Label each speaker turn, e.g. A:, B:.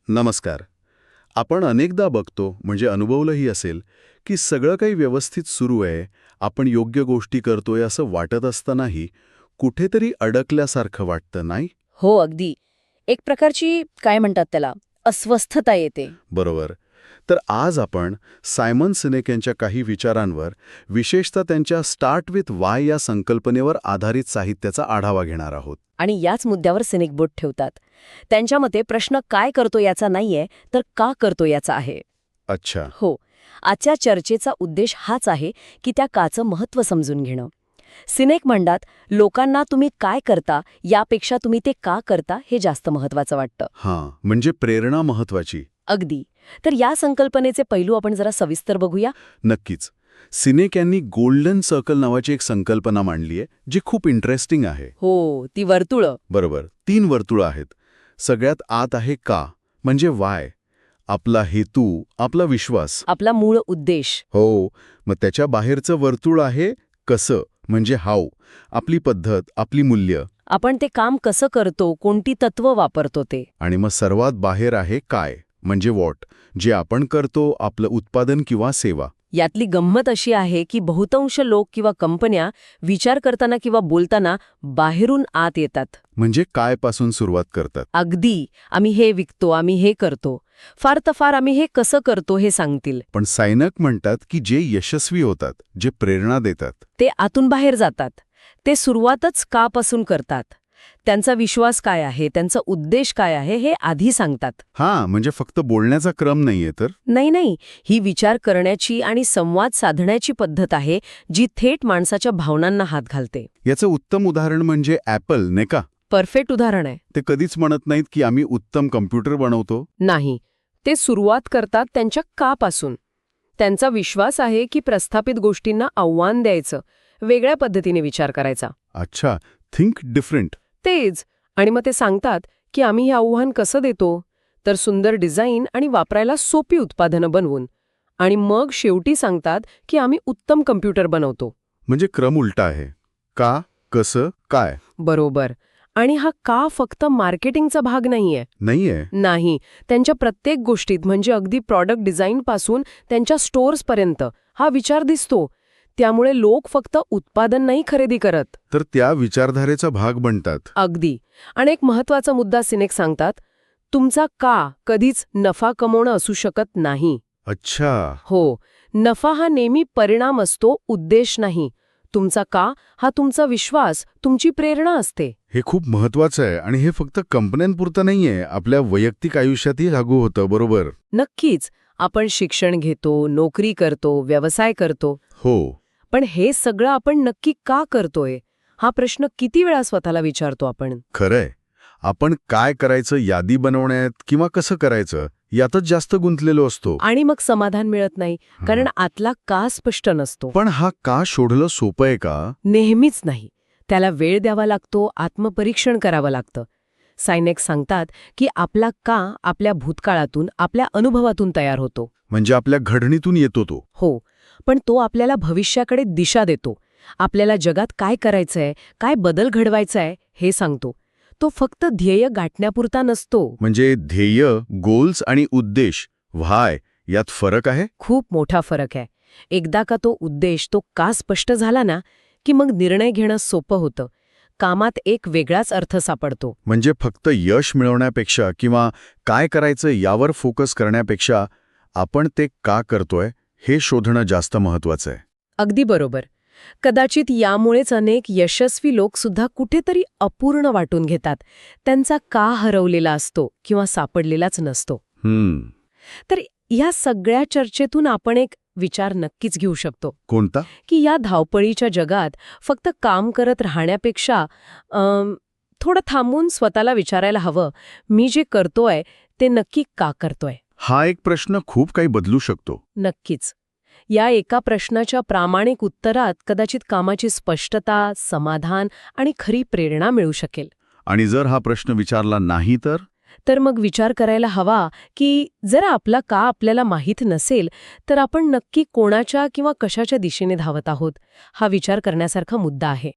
A: नमस्कार. आपण अनेकदा बघतो, म्हणजे अनुभवलंही असेल, की सगळं काही व्यवस्थित सुरू आहे, आपण योग्य गोष्टी करतोय असं वाटत असतानाही कुठेतरी अडकल्यासारखं वाटतं, नाही?
B: हो, अगदी. एक प्रकारची काय म्हणतात त्याला, अस्वस्थता येते.
A: बरोबर. तर आज आपण सायमन सिनेक यांच्या काही विचारांवर, विशेषतः त्यांच्या स्टार्ट विथ वाय या संकल्पनेवर आधारित साहित्याचा आढावा घेणार आहोत.
B: आणि याच मुद्द्यावर सिनिक बोट ठेवतात. त्यांच्या मते प्रश्न काय करतो याचा नाहीये, तर का करतो याचा आहे.
A: अच्छा.
B: हो, आजच्या चर्चेचा उद्देश हाच आहे की त्या काचं महत्त्व समजून घेणं. सिनेक म्हणतात, लोकांना तुम्ही काय करता यापेक्षा तुम्ही ते का करता हे जास्त महत्त्वाचं वाटतं.
A: हां, म्हणजे प्रेरणा महत्वाची.
B: अगदी. तर या संकल्पनेचे पैलू आपण जरा सविस्तर बघूया.
A: नक्कीच. सिनेक यांनी गोल्डन सर्कल नावाची एक संकल्पना मांडली आहे, जी खूप इंटरेस्टिंग आहे.
B: हो, ती वर्तुळं.
A: बरोबर. 3 वर्तुळं आहेत. सगळ्यात आत आहे का, म्हणजे वाय, आपला हेतू, आपला विश्वास.
B: आपला मूळ उद्देश.
A: हो, मग त्याच्या बाहेरचं वर्तुळ आहे कसं, म्हणजे हाऊ, आपली पद्धत, आपली मूल्य.
B: आपण ते काम कसं करतो, कोणती तत्व वापरतो ते.
A: आणि मग सर्वात बाहेर आहे काय, म्हणजे वॉट, जे आपण करतो, आपलं उत्पादन किंवा सेवा.
B: यातली गंमत अशी आहे की बहुतांश लोक किंवा कंपन्या विचार करताना किंवा बोलताना बाहेरून आत येतात.
A: म्हणजे काय पासून सुरुवात करतात.
B: अगदी, आम्ही हे विकतो, आम्ही हे करतो. फार तर फार आम्ही हे कसं करतो हे सांगतील.
A: पण सायनक म्हणतात की जे यशस्वी होतात, जे प्रेरणा देतात,
B: ते आतून बाहेर जातात. ते सुरुवातच का पासून करतात. त्यांचा विश्वास काय आहे, त्यांचा उद्देश काय आहे हे आधी सांगतात.
A: हां, म्हणजे फक्त बोलण्याचा क्रम नाहीये तर.
B: नाही, ही विचार करण्याची आणि संवाद साधण्याची पद्धत आहे जी थेट माणसाच्या भावनांना हात घालते.
A: याचं उत्तम उदाहरण म्हणजे ॲपल, नाही का?
B: परफेक्ट उदाहरण आहे.
A: ते कधीच म्हणत नाहीत की आम्ही उत्तम कम्प्युटर बनवतो.
B: नाही, ते सुरुवात करतात त्यांच्या का पासून. त्यांचा विश्वास आहे की प्रस्थापित गोष्टींना आव्हान द्यायचं, वेगळ्या पद्धतीने विचार करायचा.
A: अच्छा, थिंक डिफरंट.
B: तेच. आणि मग ते सांगतात की आम्ही हे आव्हान कसं देतो, तर सुंदर डिझाईन आणि वापरायला सोपी उत्पादनं बनवून. आणि मग शेवटी सांगतात की आम्ही उत्तम कम्प्युटर बनवतो.
A: म्हणजे क्रम उलटा आहे. का, कसं, काय.
B: बरोबर. आणि हा का फक्त मार्केटिंगचा भाग नाहीये. नाही, त्यांच्या प्रत्येक गोष्टीत, म्हणजे अगदी प्रॉडक्ट डिझाईनपासून त्यांच्या स्टोअर्सपर्यंत हा विचार दिसतो. त्यामुळे लोक फक्त उत्पादन नाही खरेदी करत,
A: तर त्या विचारधारेचा भाग बनतात.
B: अगदी. आणि एक महत्त्वाचा मुद्दा सिनेक सांगतात, तुमचा का कधीच नफा कमवणं असू शकत नाही.
A: अच्छा.
B: हो, नफा हा नेहमी परिणाम असतो, उद्देश नाही. तुमचा का हा तुमचा विश्वास, तुमची प्रेरणा असते.
A: हे खूप महत्वाचं आहे आणि हे फक्त कंपन्यांपुरतं नाहीये, आपल्या वैयक्तिक आयुष्यातही लागू होतं. बरोबर.
B: नक्कीच. आपण शिक्षण घेतो, नोकरी करतो, व्यवसाय करतो.
A: हो.
B: पण हे सगळं आपण नक्की का करतोय हा प्रश्न किती वेळा स्वतःला विचारतो आपण.
A: खरंय. आपण काय करायचं यादी बनवण्यात किंवा कसं करायचं यातच जास्त गुंतलेलो असतो.
B: आणि मग समाधान मिळत नाही, कारण आतला का स्पष्ट नसतो.
A: पण हा का शोधलं सोपं आहे का?
B: नेहमीच नाही. त्याला वेळ द्यावा लागतो, आत्मपरीक्षण करावं लागतं. सायनेक सांगतात की आपला का आपल्या भूतकाळातून, आपल्या अनुभवातून तयार होतो.
A: म्हणजे आपल्या घडणीतून येतो तो.
B: हो, पण तो आपल्याला भविष्याकडे दिशा देतो. आपल्याला जगात काय करायचंय, काय बदल घडवायचाय हे सांगतो. तो फक्त ध्येय गाठण्यापुरता नसतो.
A: म्हणजे ध्येय, गोल्स आणि उद्देश, व्हाय, यात फरक आहे.
B: खूप मोठा फरक आहे. एकदा का तो उद्देश, तो का स्पष्ट झाला ना, की मग निर्णय घेणं सोपं होतं. कामात एक वेगळाच अर्थ सापडतो.
A: म्हणजे फक्त यश मिळवण्यापेक्षा किंवा काय करायचं यावर फोकस करण्यापेक्षा आपण ते का करतोय हे शोधणं जास्त महत्वाचं आहे.
B: अगदी बरोबर. कदाचित यामुळेच अनेक यशस्वी लोक सुद्धा कुठेतरी अपूर्ण वाटून घेतात. त्यांचा का हरवलेला असतो किंवा सापडलेलाच नसतो. तर या सगळ्या चर्चेतून आपण एक विचार नक्कीच घेऊ शकतो.
A: कोणता?
B: की या धावपळीच्या जगात फक्त काम करत राहण्यापेक्षा थोडं थांबून स्वतःला विचारायला हवं, मी जे करतोय ते नक्की का करतोय.
A: हा एक प्रश्न खूप काही बदलू शकतो.
B: नक्कीच. या एका प्रश्नाच्या प्रामाणिक उत्तरात कदाचित कामाची स्पष्टता, समाधान आणि खरी प्रेरणा मिळू शकेल.
A: आणि जर हा प्रश्न विचारला नाही तर
B: मग विचार करायला हवा की जर आपला का आपल्याला माहीत नसेल, तर आपण नक्की कोणाच्या किंवा कशाच्या दिशेने धावत आहोत हा विचार करण्यासारखा मुद्दा आहे.